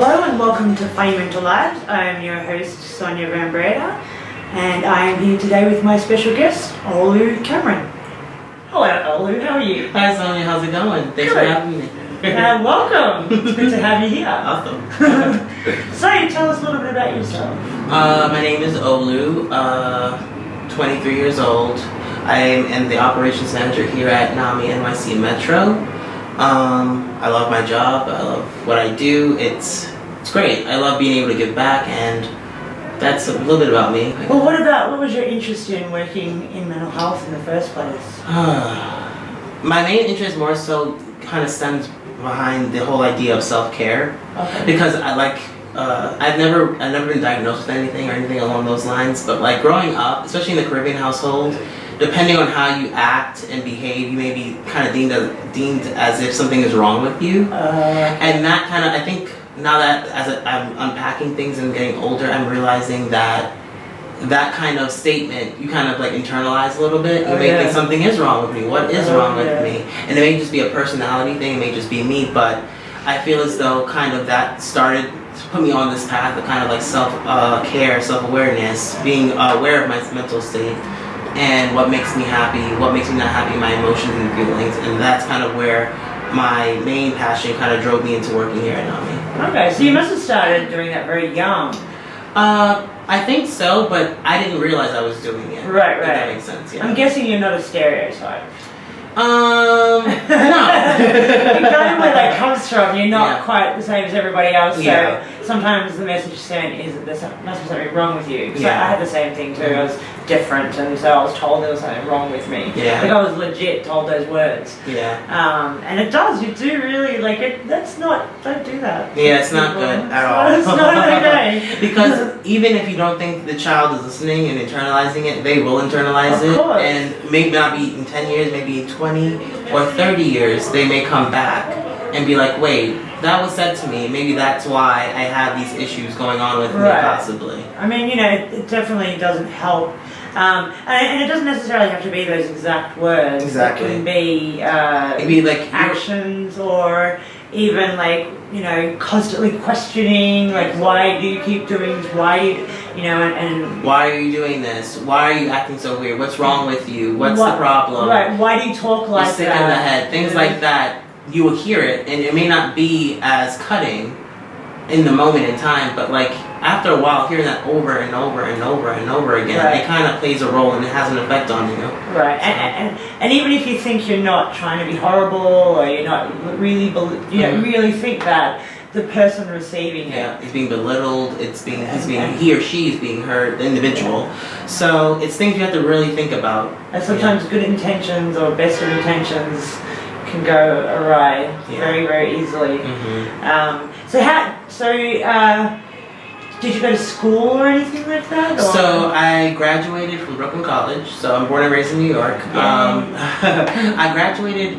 Hello and welcome to Funny Mental Lives. I am your host Sonja from Breda, and I am here today with my special guest, Olu Cameron. Hello Olu, how are you? Hi Sonja, how's it going? Thanks for having me. Welcome. It's good to have you here. Awesome. So tell us a little bit about yourself. My name is Olu, 23 years old. I am the operations manager here at NAMI NYC Metro. I love my job. I love what I do. It's great. I love being able to give back, and that's a little bit about me. Well, what was your interest in working in mental health in the first place? My main interest more so kind of stems behind the whole idea of self-care. Okay. Because I've never been diagnosed with anything or anything along those lines, but like growing up, especially in the Caribbean household, depending on how you act and behave, you may be kind of deemed as if something is wrong with you. And that kind of, I think now that I'm unpacking things and getting older, I'm realizing that kind of statement you kind of like internalize a little bit. You may think something is wrong with me. What is wrong with me? And it may just be a personality thing. It may just be me. But I feel as though kind of that started to put me on this path of kind of like self-care, self-awareness, being aware of my mental state and what makes me happy, what makes me not happy, my emotions and feelings. And that's kind of where my main passion kind of drove me into working here at NAMI. Okay, so you must have started doing that very young. I think so, but I didn't realize I was doing it. Right. If that makes sense, yeah. I'm guessing you're not a stereotype. No. You kind of where that comes from. You're not quite the same as everybody else. So sometimes the message sent is that there must be something wrong with you. So I had the same thing too. I was different, and so I was told there was something wrong with me. Yeah. Like I was legit told those words. Yeah. And it does. You do really like it. Don't do that. Yeah, it's not good at all. It's not okay. Because even if you don't think the child is listening and internalizing it, they will internalize it. And maybe not be in 10 years, maybe in 20 or 30 years, they may come back and be like, wait, that was said to me. Maybe that's why I have these issues going on with me, possibly. I mean, it definitely doesn't help. And it doesn't necessarily have to be those exact words. Exactly. It can be, it'd be like actions, or even like, constantly questioning, like, why do you keep doing this? Why do you, and why are you doing this? Why are you acting so weird? What's wrong with you? What's the problem? Right, why do you talk like You're sick in the head. Things like that. You will hear it, and it may not be as cutting in the moment in time, but like after a while, hearing that over and over and over and over again, it kind of plays a role and it has an effect on you. Right, so. And even if you think you're not trying to be horrible, or you're not really, you don't really think that, the person receiving it is being belittled. He or she is being hurt, the individual. So it's things you have to really think about. And sometimes good intentions or best of intentions can go awry very, very easily. Did you go to school or anything like that? Or? So I graduated from Brooklyn College. So I'm born and raised in New York. I graduated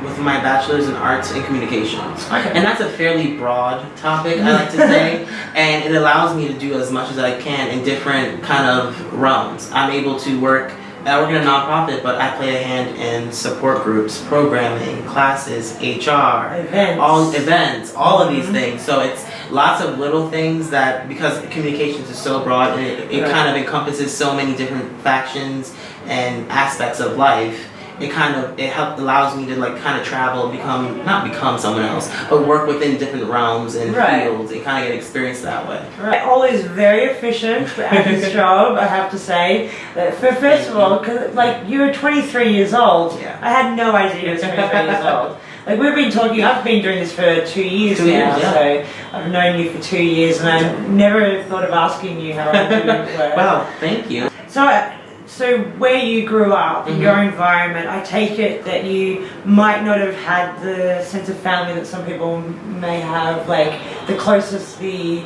with my bachelor's in arts and communications. Okay. And that's a fairly broad topic, I like to say. And it allows me to do as much as I can in different kind of realms. I'm able to work in a nonprofit, but I play a hand in support groups, programming, classes, HR, events, all of these things. So it's lots of little things that, because communications is so broad and it kind of encompasses so many different factions and aspects of life, it allows me to like kind of travel, not become someone else, but work within different realms and fields and kind of get experience that way. Right. Always very efficient at his job, I have to say. First of all, because like you were 23 years old, I had no idea you were 23 years old. Like we've been talking, I've been doing this for 2 years now, so I've known you for 2 years, and I never thought of asking you how old you were. Wow, thank you. So where you grew up, your environment, I take it that you might not have had the sense of family that some people may have, like the closest, the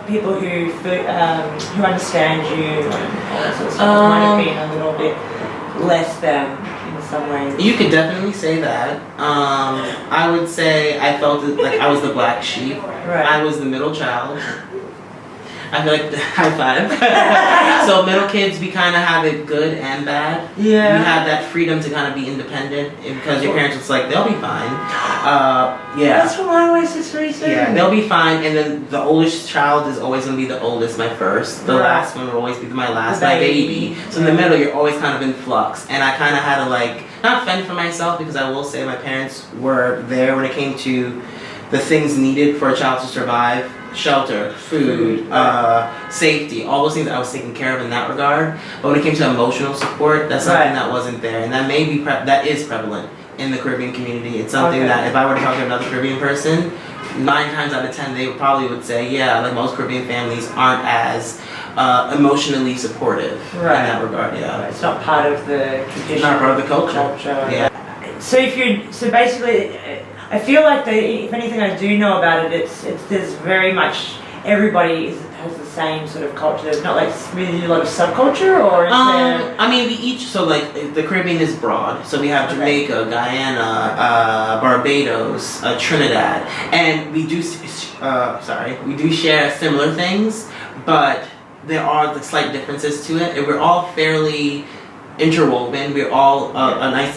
people who understand you and all that sort of stuff might have been a little bit less than in some ways. You could definitely say that. I would say I felt like I was the black sheep. Right. I was the middle child. I feel like high five. So middle kids, we kind of have it good and bad. Yeah. You have that freedom to kind of be independent because your parents just like they'll be fine. Yeah. That's what my always used to say. Yeah, they'll be fine. And then the oldest child is always going to be the oldest, my first. The last one will always be my last, my baby. So in the middle, you're always kind of in flux. And I kind of had to like not fend for myself because I will say my parents were there when it came to the things needed for a child to survive. Shelter, food, safety, all those things I was taking care of in that regard. But when it came to emotional support, that's something that wasn't there, and that may be that is prevalent in the Caribbean community. It's something that if I were to talk to another Caribbean person, 9 times out of 10 they probably would say, yeah, like most Caribbean families aren't as emotionally supportive in that regard. Yeah, it's not part of the tradition. It's not part of the culture. Yeah. So basically. I feel like if anything I do know about it, it's there's very much everybody has the same sort of culture. There's not like really a lot of subculture, or is there? I mean, we each like the Caribbean is broad, so we have Jamaica, Guyana, Barbados, Trinidad, and we do we do share similar things, but there are the slight differences to it, and we're all fairly interwoven. We're all a nice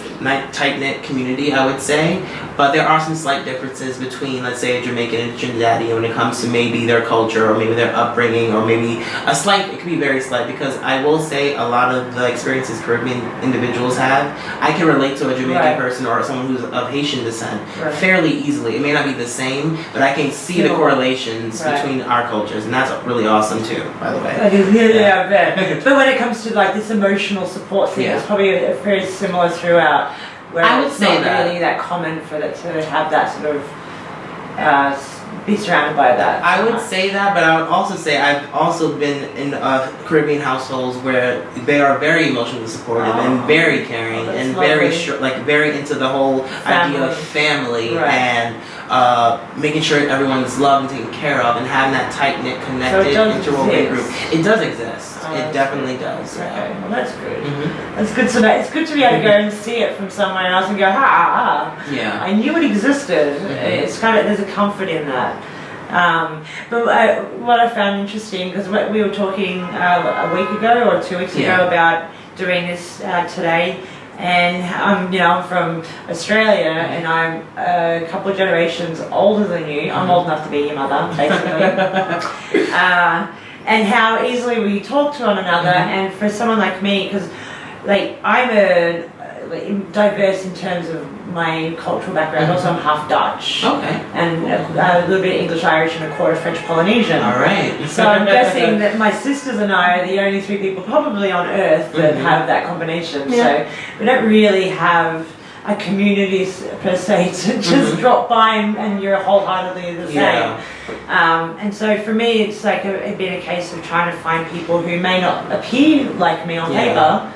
tight-knit community, I would say, but there are some slight differences between, let's say, a Jamaican and Trinidadian when it comes to maybe their culture or maybe their upbringing, or maybe it could be very slight, because I will say a lot of the experiences Caribbean individuals have, I can relate to a Jamaican person or someone who's of Haitian descent fairly easily. It may not be the same, but I can see the correlations between our cultures, and that's really awesome too, by the way. Yeah, I bet. But when it comes to like this emotional support thing, it's probably very similar throughout. Where I would it's say not really that common for that to have that sort of be surrounded by that. I would say that, but I would also say I've also been in Caribbean households where they are very emotionally supportive and very caring and very very into the whole idea of family and making sure everyone's loved and taken care of and having that tight-knit, connected, interwoven group. It does exist. It definitely does. Okay, well that's good. That's good to know. It's good to be able to go and see it from somewhere else and go, yeah, I knew it existed. It's kind of, there's a comfort in that. But what I found interesting, because we were talking a week ago or 2 weeks ago about doing this today, and I'm from Australia, and I'm a couple of generations older than you. I'm old enough to be your mother, basically. And how easily we talk to one another, and for someone like me, because like I'm diverse in terms of my cultural background. Also, I'm half Dutch, and a little bit of English, Irish, and a quarter French Polynesian. All right. So I'm guessing that my sisters and I are the only 3 people probably on Earth that have that combination. So we don't really have a community per se to just drop by and you're wholeheartedly the same. And so for me, it's like it's been a case of trying to find people who may not appear like me on paper,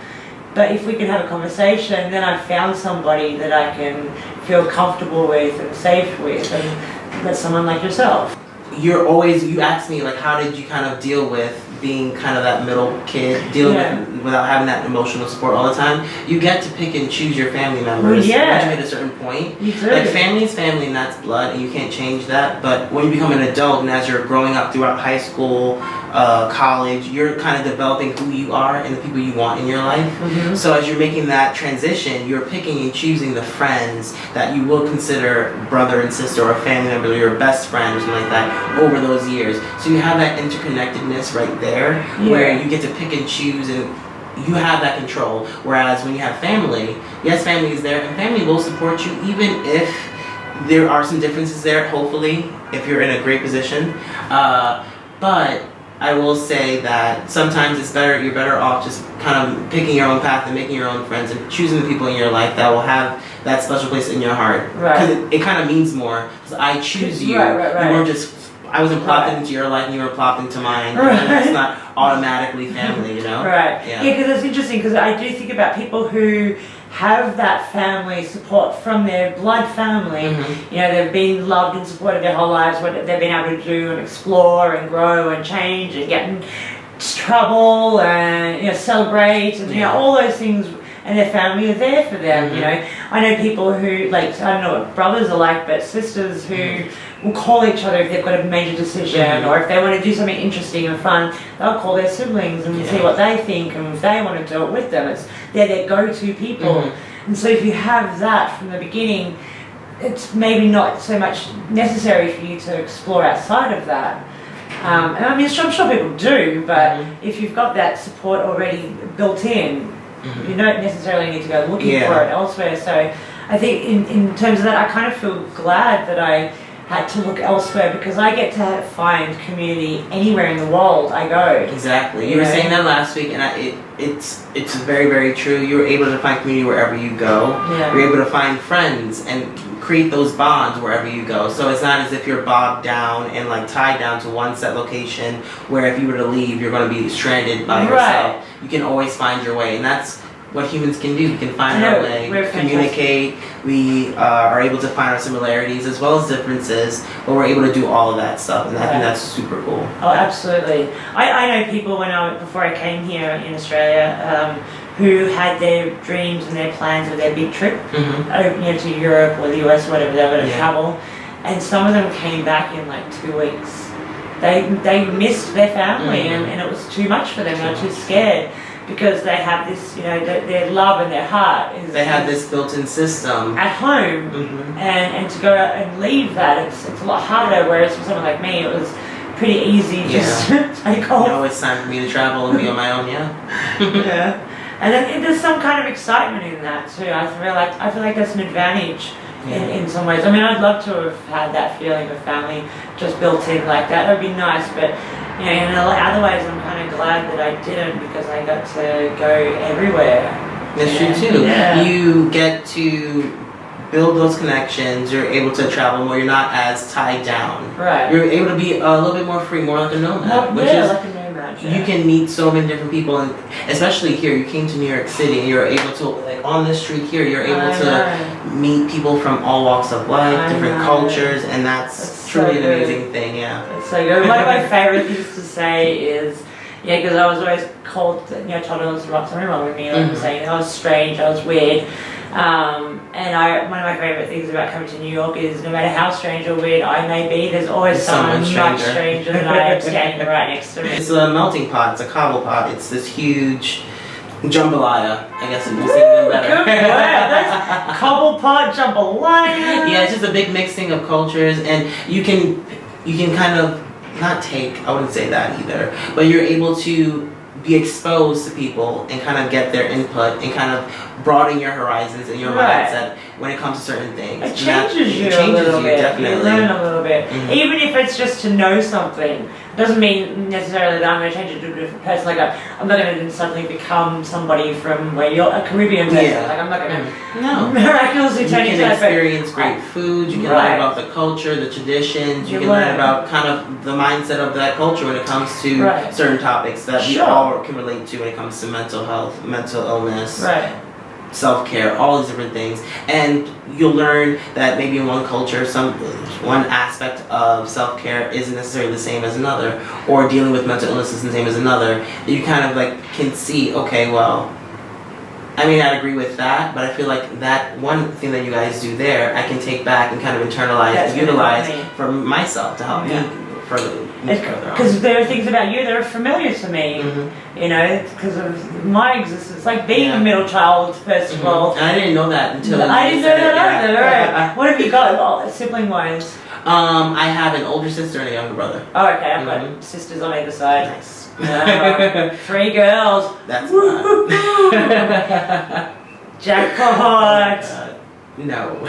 but if we can have a conversation, then I've found somebody that I can feel comfortable with and safe with, and that's someone like yourself. You asked me, like, how did you kind of deal with being kind of that middle kid, dealing with without having that emotional support all the time? You get to pick and choose your family members once you hit a certain point. You do. Like, family is family, and that's blood, and you can't change that. But when you become an adult, and as you're growing up throughout high school, college, you're kind of developing who you are and the people you want in your life. So as you're making that transition, you're picking and choosing the friends that you will consider brother and sister, or a family member, or your best friend, or something like that, over those years. So you have that interconnectedness right there, where you get to pick and choose, and you have that control. Whereas when you have family, yes, family is there, and family will support you even if there are some differences there, hopefully, if you're in a great position. But I will say that sometimes you're better off just kind of picking your own path and making your own friends and choosing the people in your life that will have that special place in your heart. Because it kind of means more. I choose you. You weren't just, I wasn't plopped into your life and you were plopped into mine. It's not automatically family, you know? Yeah, because it's interesting, because I do think about people who have that family support from their blood family. You know, they've been loved and supported their whole lives, what they've been able to do and explore and grow and change and get in trouble and, you know, celebrate and, you know, all those things and their family are there for them. You know, I know people who like, I don't know what brothers are like, but sisters who will call each other if they've got a major decision, or if they want to do something interesting and fun, they'll call their siblings and see what they think, and if they want to do it with them, they're their go-to people. And so if you have that from the beginning, it's maybe not so much necessary for you to explore outside of that. And I mean, I'm sure people do, but if you've got that support already built in, you don't necessarily need to go looking for it elsewhere. So I think in terms of that, I kind of feel glad that I had to look elsewhere, because I get to find community anywhere in the world I go. Exactly. You were saying that last week, and it's very, very true. You're able to find community wherever you go. You're able to find friends and create those bonds wherever you go. So it's not as if you're bogged down and like tied down to one set location where if you were to leave, you're going to be stranded by yourself. You can always find your way, and that's what humans can do. We can find our way, communicate, we are able to find our similarities as well as differences, but we're able to do all of that stuff, and I think that's super cool. Oh, absolutely. I know people before I came here in Australia who had their dreams and their plans of their big trip to Europe or the US or whatever, they were going to travel, and some of them came back in like 2 weeks. They missed their family and it was too much for them. They were too scared. Because they have this, their love and their heart is... They have this built-in system. At home. And to go out and leave that, it's a lot harder, whereas for someone like me, it was pretty easy just to take off. It's time for me to travel and be on my own, And then there's some kind of excitement in that too. I feel like that's an advantage in some ways. I mean, I'd love to have had that feeling of family just built in like that. That would be nice, but... in other ways, I'm kind of glad that I didn't, because I got to go everywhere. That's true too. You get to build those connections. You're able to travel more. You're not as tied down. You're able to be a little bit more free, more like a nomad. Like a nomad. You can meet so many different people, and especially here, you came to New York City, and you're able to, like on the street here, you're able to meet people from all walks of life, different cultures, and that's truly an amazing thing. It's so good. One of my favorite things to say is, because I was always told I was something wrong with me, like saying I was strange, I was weird. And one of my favorite things about coming to New York is no matter how strange or weird I may be, there's always someone much stranger than I am standing right next to me. It's a melting pot, it's a cobble pot, it's this huge jambalaya, I guess if you're saying it better. Good word, that's cobble pot jambalaya. Yeah, it's just a big mixing of cultures, and you can kind of not take, I wouldn't say that either, but you're able to be exposed to people and kind of get their input and kind of broaden your horizons and your mindset when it comes to certain things. It changes you a little bit. Definitely. You learn a little bit. Even if it's just to know something, doesn't mean necessarily that I'm going to change it to a different person. Like I'm not going to suddenly become somebody from where you're a Caribbean person. Like I'm not going to miraculously change You can experience great food. You can learn about the culture, the traditions. You can learn about kind of the mindset of that culture when it comes to certain topics that we all can relate to when it comes to mental health, mental illness. Self-care, all these different things, and you'll learn that maybe in one culture one aspect of self-care isn't necessarily the same as another, or dealing with mental illness isn't the same as another. You kind of like can see, okay, well, I may not agree with that, but I feel like that one thing that you guys do there, I can take back and kind of internalize and utilize for myself to help me further. Because there are things about you that are familiar to me, because of my existence. Like being a middle child, first of all. And I didn't know that until I didn't know that either. What have you got sibling-wise? I have an older sister and a younger brother. Oh, okay. I've got sisters on either side. Nice. 3 girls. That's Jackpot. No.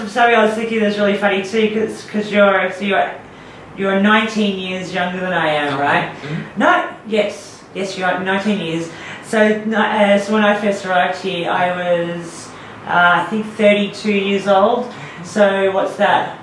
Sorry, I was thinking that's really funny too, because you're 19 years younger than I am, right? No, yes, you're right, 19 years. So when I first arrived here, I was, I think 32 years old. So what's that?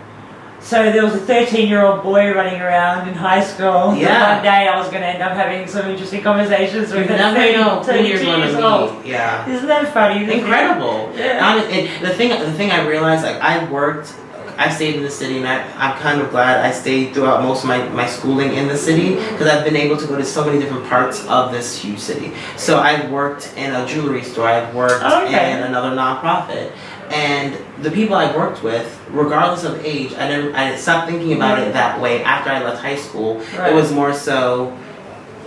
So there was a 13-year-old boy running around in high school. One day I was going to end up having some interesting conversations with a 32 years old. Yeah. Isn't that funny? Incredible. And the thing I realized, like I worked I stayed in the city, and I'm kind of glad I stayed throughout most of my schooling in the city, because I've been able to go to so many different parts of this huge city. So I've worked in a jewelry store, I've worked in another nonprofit, and the people I worked with, regardless of age, I stopped thinking about it that way after I left high school. It was more so,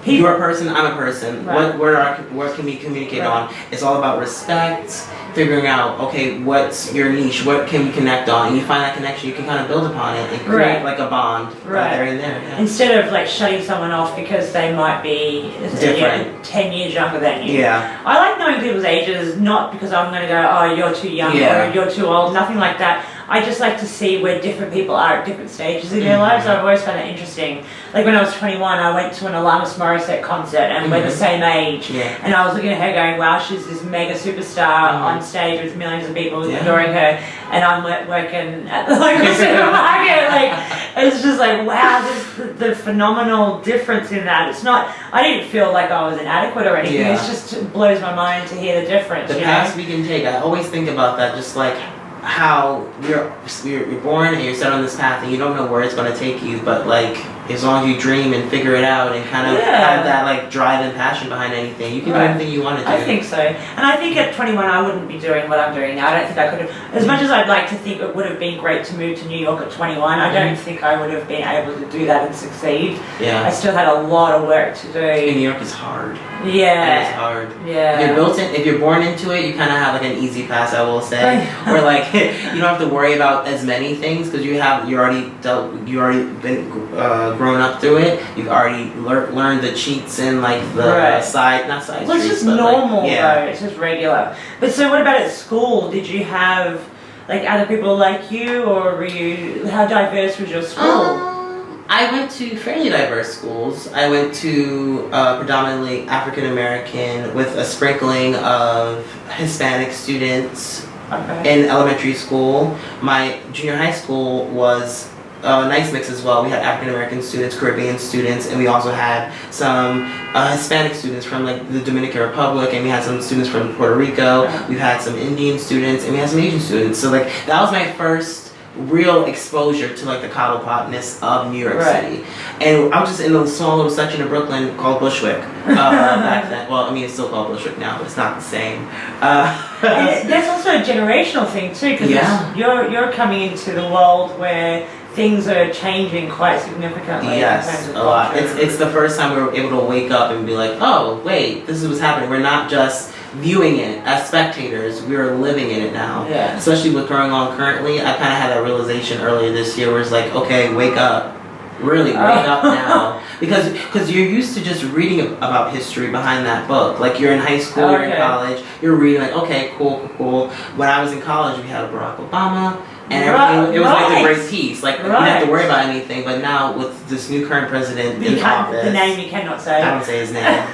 you're a person, I'm a person. What can we communicate on? It's all about respect, figuring out, okay, what's your niche? What can we connect on? And you find that connection, you can kind of build upon it and create like a bond right there and there. Yeah. Instead of like shutting someone off because they might be different, 10 years younger than you. Yeah. I like knowing people's ages, not because I'm going to go, oh, you're too young or you're too old, nothing like that. I just like to see where different people are at different stages in their lives. I've always found that interesting. Like when I was 21, I went to an Alanis Morissette concert and we're the same age. Yeah. And I was looking at her going, wow, she's this mega superstar on stage with millions of people adoring her. And I'm working at the local supermarket. Like, it's just like, wow, there's the phenomenal difference in that. It's not, I didn't feel like I was inadequate or anything. It's just, it blows my mind to hear the difference. The paths we can take, I always think about that, just like how you're born and you're set on this path and you don't know where it's going to take you, but like as long as you dream and figure it out and kind of have that like drive and passion behind anything, you can do anything you want to do. I think so. And I think at 21 I wouldn't be doing what I'm doing now. I don't think I could have, as much as I'd like to think it would have been great to move to New York at 21, I don't think I would have been able to do that and succeed. Yeah. I still had a lot of work to do. And New York is hard. Yeah. It is hard. Yeah. If you're born into it, you kind of have like an easy pass, I will say. Where like you don't have to worry about as many things because you already been grown up through it. You've already learned the cheats and like the not side well, it's just normal though. It's just regular. But so what about at school? Did you have like other people like you, or were you? How diverse was your school? I went to fairly diverse schools. I went to predominantly African American with a sprinkling of Hispanic students in elementary school. My junior high school was a nice mix as well. We had African American students, Caribbean students, and we also had some Hispanic students from like the Dominican Republic, and we had some students from Puerto Rico. We've had some Indian students, and we had some Asian students. So like that was my first real exposure to like the cobblepotness of New York City. And I was just in a small little section of Brooklyn called Bushwick back then. Well, I mean it's still called Bushwick now, but it's not the same. And that's also a generational thing too, because you're coming into the world where things are changing quite significantly. Yes, a lot. It's the first time we were able to wake up and be like, oh wait, this is what's happening. We're not just viewing it as spectators, we are living in it now. Yeah. Especially with going on currently, I kind of had that realization earlier this year where it's like, okay, wake up. Really, wake up now. Because you're used to just reading about history behind that book. Like you're in high school, you're in college, you're reading like, okay, cool. When I was in college, we had Barack Obama, and everything, it was like a great piece. Like you didn't have to worry about anything, but now with this new current president in office, the name you cannot say. I don't say his name.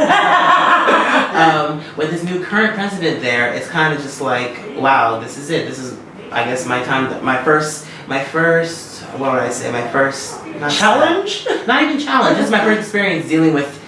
With this new current president there, it's kind of just like, wow, this is it. This is, I guess, my time. My first. What would I say? My first challenge? Not even challenge. This is my first experience dealing with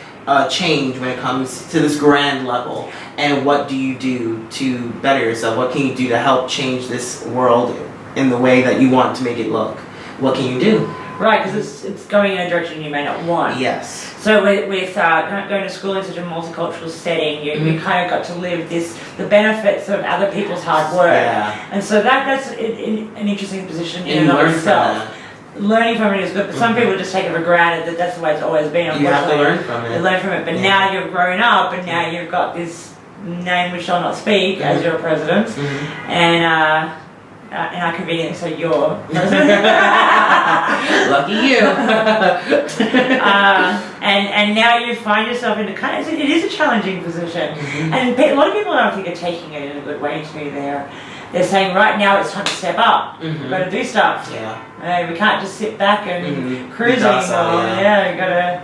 change when it comes to this grand level. And what do you do to better yourself? What can you do to help change this world in the way that you want to make it look? What can you do? Right, because it's going in a direction you may not want. Yes. So with going to school in such a multicultural setting, you kind of got to live the benefits of other people's hard work. Yeah. And so that's an interesting position in and of itself. Learning from it is good, but some people just take it for granted that that's the way it's always been. You have to learn from it. You learn from it, but now you've grown up, and now you've got this name we shall not speak as your president, and I conveniently say you're president. Lucky you. And now you find yourself in it is a challenging position, and a lot of people I don't think are taking it in a good way to They're saying right now it's time to step up. We've got to do stuff. Yeah. We can't just sit back and cruise anymore. You got to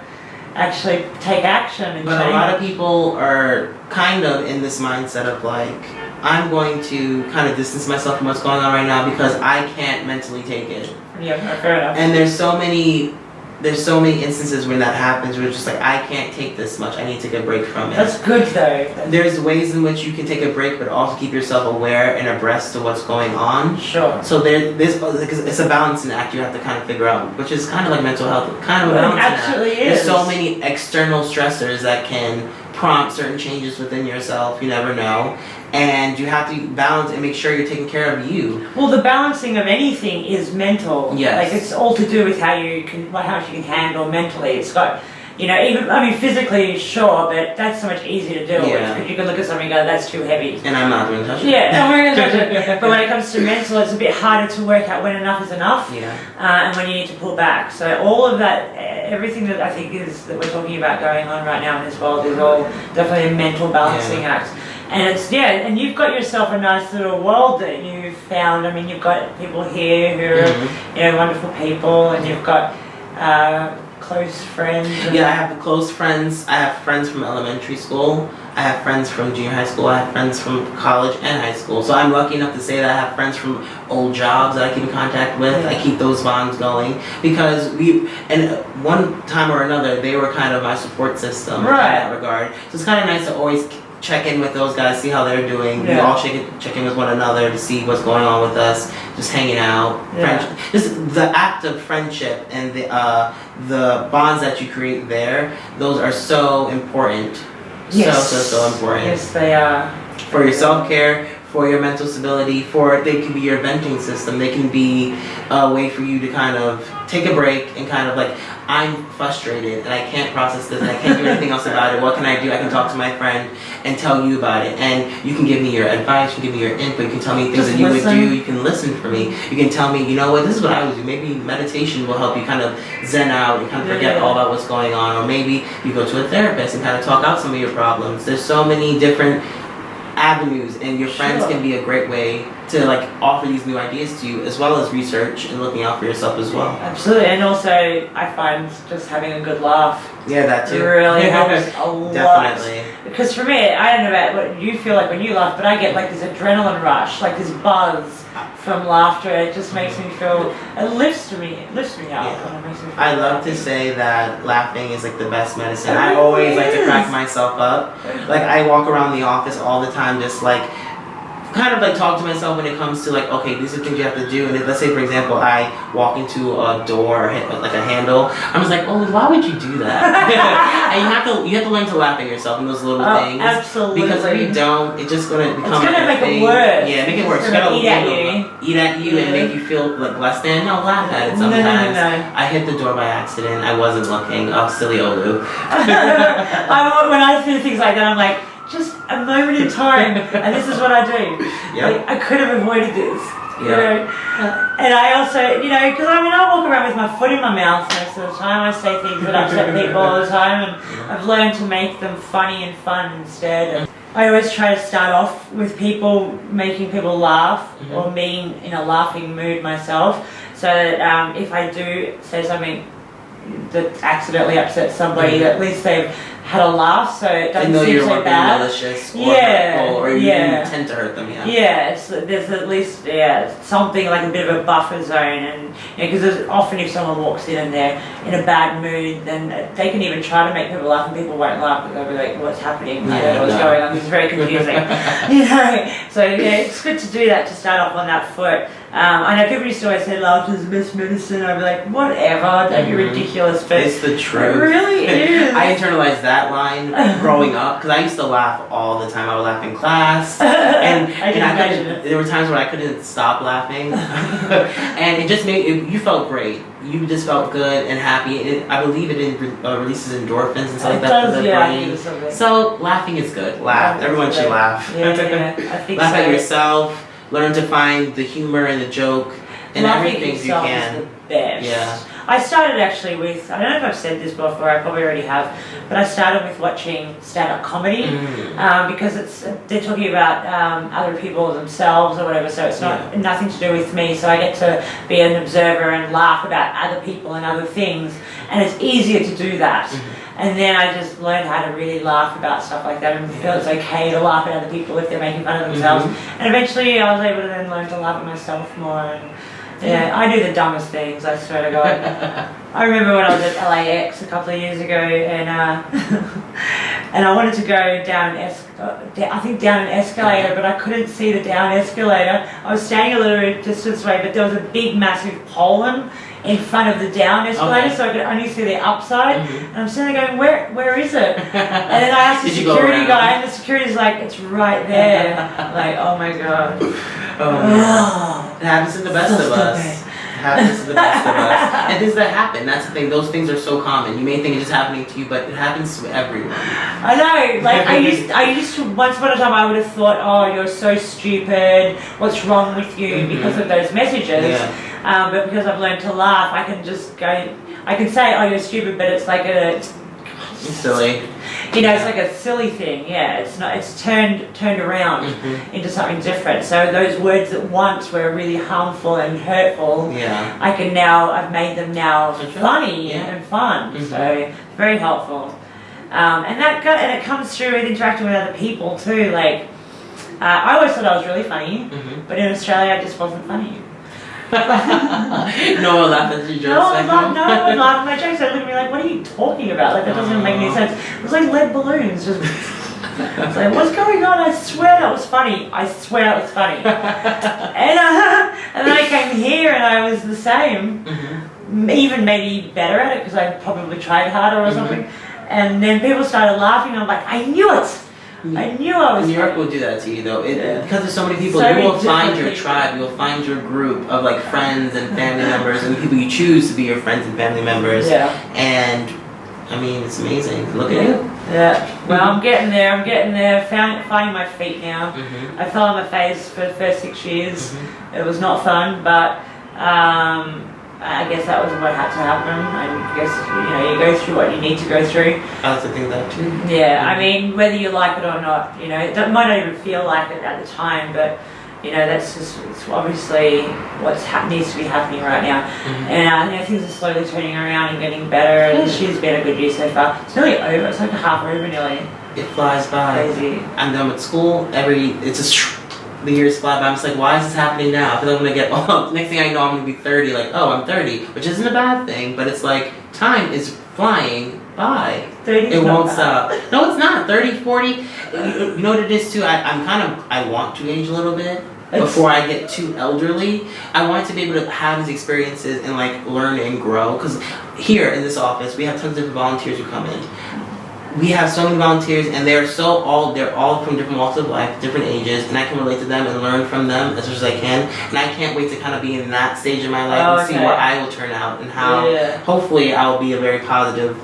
actually take action and But change. A lot of people are kind of in this mindset of like, I'm going to kind of distance myself from what's going on right now because I can't mentally take it. Yeah, fair enough. And there's so many there's so many instances when that happens where it's just like, I can't take this much, I need to take a break from it. That's good though. There's ways in which you can take a break, but also keep yourself aware and abreast of what's going on. Sure. So it's a balancing act you have to kind of figure out, which is kind of like mental health, kind of a balancing act. Absolutely is. There's so many external stressors that can prompt certain changes within yourself, you never know. And you have to balance and make sure you're taking care of you. Well, the balancing of anything is mental. Yes. Like, it's all to do with how much you can handle mentally. It's got, even, I mean, physically, sure, but that's so much easier to deal with. Because you can look at something and go, that's too heavy. And I'm not going to touch it. Yeah, I'm not going to touch it. But when it comes to mental, it's a bit harder to work out when enough is enough. Yeah. And when you need to pull back. So all of that, everything that I think that we're talking about going on right now in this world is all definitely a mental balancing act. And and you've got yourself a nice little world that you've found. I mean, you've got people here who are, wonderful people, and you've got close friends. Yeah, I have close friends. I have friends from elementary school. I have friends from junior high school. I have friends from college and high school. So I'm lucky enough to say that I have friends from old jobs that I keep in contact with. I keep those bonds going because one time or another, they were kind of my support system in that regard. So it's kind of nice to always check in with those guys, see how they're doing. We all check in with one another to see what's going on with us, just hanging out. Just the act of friendship and the bonds that you create there, those are so important. So important. Yes, they are. For your self-care, for your mental stability, they can be your venting system. They can be a way for you to kind of take a break and kind of like, I'm frustrated and I can't process this and I can't do anything else about it. What can I do? I can talk to my friend and tell you about it. And you can give me your advice, you can give me your input, you can tell me things that you would do, you can listen for me. You can tell me, you know what, this is what I would do. Maybe meditation will help you kind of zen out and kind of forget all about what's going on. Or maybe you go to a therapist and kind of talk out some of your problems. There's so many different avenues, and your friends can be a great way to like offer these new ideas to you, as well as research and looking out for yourself as well. Absolutely, and also I find just having a good laugh. Yeah, that too. It really helps a lot. Definitely. Because for me, I don't know about what you feel like when you laugh, but I get like this adrenaline rush, like this buzz from laughter. It just makes me feel, it lifts me up. And it makes me feel I love to say that laughing is like the best medicine. I always like to crack myself up. Like I walk around the office all the time just like kind of like talk to myself when it comes to like, okay, these are things you have to do. And if, let's say for example, I walk into a door or hit like a handle, I'm just like, oh, why would you do that? And you have to learn to laugh at yourself in those little things. Absolutely. Because if you don't, it's just gonna become it's gonna make it worse. Yeah, make it worse. It's gonna eat at you and make you feel like less than. No, laugh at it sometimes. No. I hit the door by accident. I wasn't looking. Oh, silly Olu. When I do things like that, I'm like, just a moment in time, and this is what I do. Like, I could have avoided this. You know? And I also, because I walk around with my foot in my mouth most of the time. I say things that upset people all the time, and I've learned to make them funny and fun instead. And I always try to start off with making people laugh, or being in a laughing mood myself, so that if I do say something that accidentally upsets somebody, at least they've had a laugh, so it doesn't seem so bad. Malicious or hurtful, or you intend to hurt them. There's at least something like a bit of a buffer zone, and because often if someone walks in and they're in a bad mood, then they can even try to make people laugh, and people won't laugh because they'll be like, "What's happening? What's going on?" It's very confusing. So it's good to do that, to start off on that foot. I know people used to always say laughter is the best medicine. I'd be like, whatever, don't be ridiculous, but it's the truth. It really is. I internalized that line growing up because I used to laugh all the time. I would laugh in class, and there were times where I couldn't stop laughing, and it just made you felt great. You just felt good and happy. I believe it releases endorphins and stuff like that for the brain. So laughing is good. Laugh. Everyone should laugh. I think laugh at yourself. Learn to find the humor and the joke and everything you can. Is the best. Yeah. I started actually with, I don't know if I've said this before, I probably already have, but I started with watching stand-up comedy because they're talking about other people themselves or whatever, so it's nothing to do with me, so I get to be an observer and laugh about other people and other things, and it's easier to do that. And then I just learned how to really laugh about stuff like that and feel it's okay to laugh at other people if they're making fun of themselves. And eventually I was able to then learn to laugh at myself more. And Yeah, I do the dumbest things, I swear to God. I remember when I was at LAX a couple of years ago, and and I wanted to go down an escalator, but I couldn't see the down escalator. I was standing a little distance away, but there was a big, massive pole in front of the down escalator, so I could only see the upside. And I'm sitting there going, where is it? And then I asked the security guy, and the security's like, it's right there. Like, oh my God. Oh, it happens to the best of us. Happens to the best of us. And things that happen, that's the thing, those things are so common. You may think it's just happening to you, but it happens to everyone. I know, like I used to, once upon a time I would have thought, oh, you're so stupid, what's wrong with you, because of those messages. Yeah. But because I've learned to laugh, I can just go, I can say, oh, you're stupid, but it's like it's silly. You know, it's like a silly thing, yeah. It's not. It's turned around into something different. So those words that once were really harmful and hurtful, yeah, I've made them now funny and fun. So very helpful. And it comes through with interacting with other people too. Like I always thought I was really funny, but in Australia I just wasn't funny. No one laughed at your jokes. No one laughed at my jokes. They looked at me like, what are you talking about? Like, that doesn't make any sense. It was like lead balloons. Just, it's like, what's going on? I swear that was funny. I swear that was funny. And then I came here and I was the same. Even maybe better at it because I probably tried harder or something. And then people started laughing. And I'm like, I knew it. I knew I was. New York will do that to you, though. Because there's so many people, you will find your tribe. You'll find your group of like friends and family members, and people you choose to be your friends and family members. Yeah. And I mean, it's amazing. Look at you. Yeah. Well, I'm getting there. Finding my feet now. I fell on my face for the first 6 years. It was not fun, but I guess that was what had to happen. I guess, you go through what you need to go through. I also think that too. Yeah, I mean, whether you like it or not, it might not even feel like it at the time, but, that's just, it's obviously what needs to be happening right now. And things are slowly turning around and getting better, and this year's been a good year so far. It's nearly over, it's like half over nearly. It flies by. Crazy. I'm done with school, it's just... The years fly by. I'm just like, why is this happening now? Because I'm gonna get next thing I know, I'm gonna be 30. Like, oh, I'm 30, which isn't a bad thing, but it's like time is flying by. 30. It won't stop. No, it's not. 30, 40. You know what it is too. I want to age a little bit before I get too elderly. I want to be able to have these experiences and like learn and grow. Because here in this office, we have tons of different volunteers who come in. We have so many volunteers, and they're all from different walks of life, different ages, and I can relate to them and learn from them as much as I can. And I can't wait to kind of be in that stage of my life and see where I will turn out and how hopefully I will be a very positive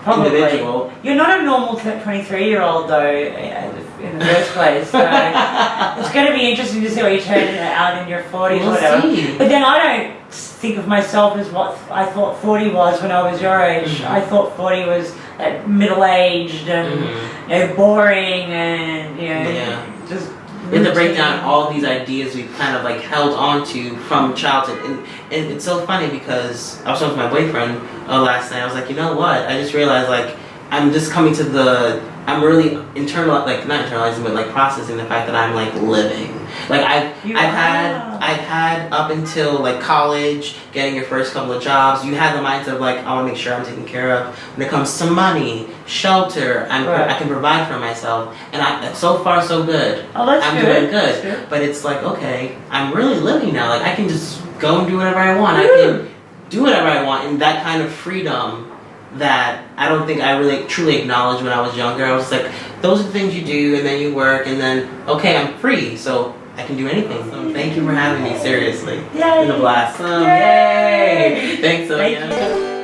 individual. You're not a normal 23-year-old though, in the first place. So it's going to be interesting to see what you turn out in your 40s or whatever. See. But then I don't think of myself as what I thought 40 was when I was your age. I thought 40 was middle-aged and boring and just. We have to break down all these ideas we've kind of like held on to from childhood, and it's so funny because I was talking to my boyfriend last night. I was like, you know what? I just realized like I'm just coming to I'm really not internalizing, but like processing the fact that I'm like living. Like I've had up until like college, getting your first couple of jobs, you had the mindset of like, I want to make sure I'm taken care of. When it comes to money, shelter, I can provide for myself, and so far so good. Oh, that's I'm good. Doing good. But it's like, okay, I'm really living now. Like I can just go and do whatever I want. I can do whatever I want, and that kind of freedom that I don't think I really truly acknowledged when I was younger. I was like, those are the things you do, and then you work, and then, okay, I'm free, so I can do anything. So thank you for having me, seriously. Yay! It's a blast. Yay! Thanks, Sonja.